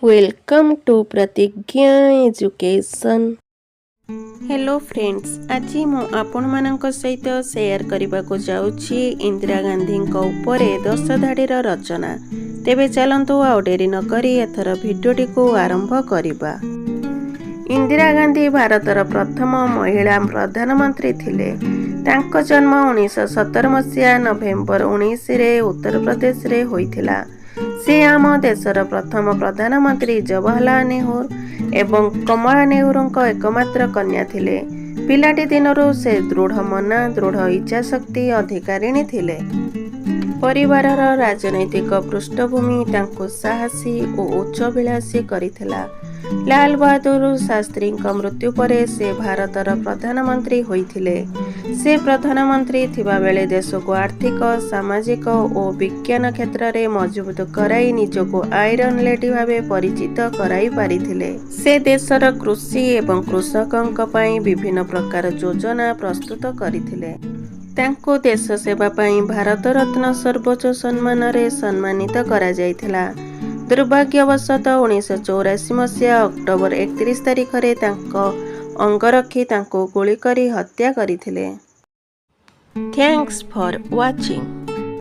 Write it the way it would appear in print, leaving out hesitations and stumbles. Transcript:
Welcome to प्रतिज्ञा education. Hello friends, आज मु आपण मानक सहित शेयर करने को जाऊँगी इंदिरा गांधी उपरे 10 धाड़ीर रचना। तेबे चलतु आउ डेरी न करी एथर भिडियोटी को आरंभ करिबा। इंदिरा गांधी भारतर प्रथम महिला प्रधानमंत्री थिले। तांको जन्म 1917 मसीहा नवेम्बर 19 रे उत्तर प्रदेश रे होइथिला। से आम देशर प्रथम प्रधानमंत्री जवाहरलाल नेहरू एवं कमला नेहरू एकमात्र कन्या थिले। पिलाटी दिनरू से दृढ़ मना दृढ़ इच्छा शक्ति अधिकारिणी थिले। परिवारर राजनैतिक पृष्ठभूमि तांको साहसी और उच्चभिलाषी करिथिला। लाल बहादुर शास्त्री मृत्यु परे से भारतर प्रधानमंत्री होइथिले। से प्रधानमंत्री थिबा बेले देश को आर्थिक सामाजिक और विज्ञान क्षेत्र में मजबूत कराई निजको आयरन लेडी भावे परिचित कराई पारिथिले। से देशर कृषि एवं कृषकंक पई विभिन्न प्रकार योजना प्रस्तुत करथिले। तांको देश सेवा पई भारत रत्न सर्वोच्च सम्मान रे सम्मानित करा जायथिला। दुर्भाग्यवशतः 1984 मसीहा अक्टोबर 31 तारिख रे तांको अंगरक्षी तांको गोली करी हत्या करथिले। Thanks for watching.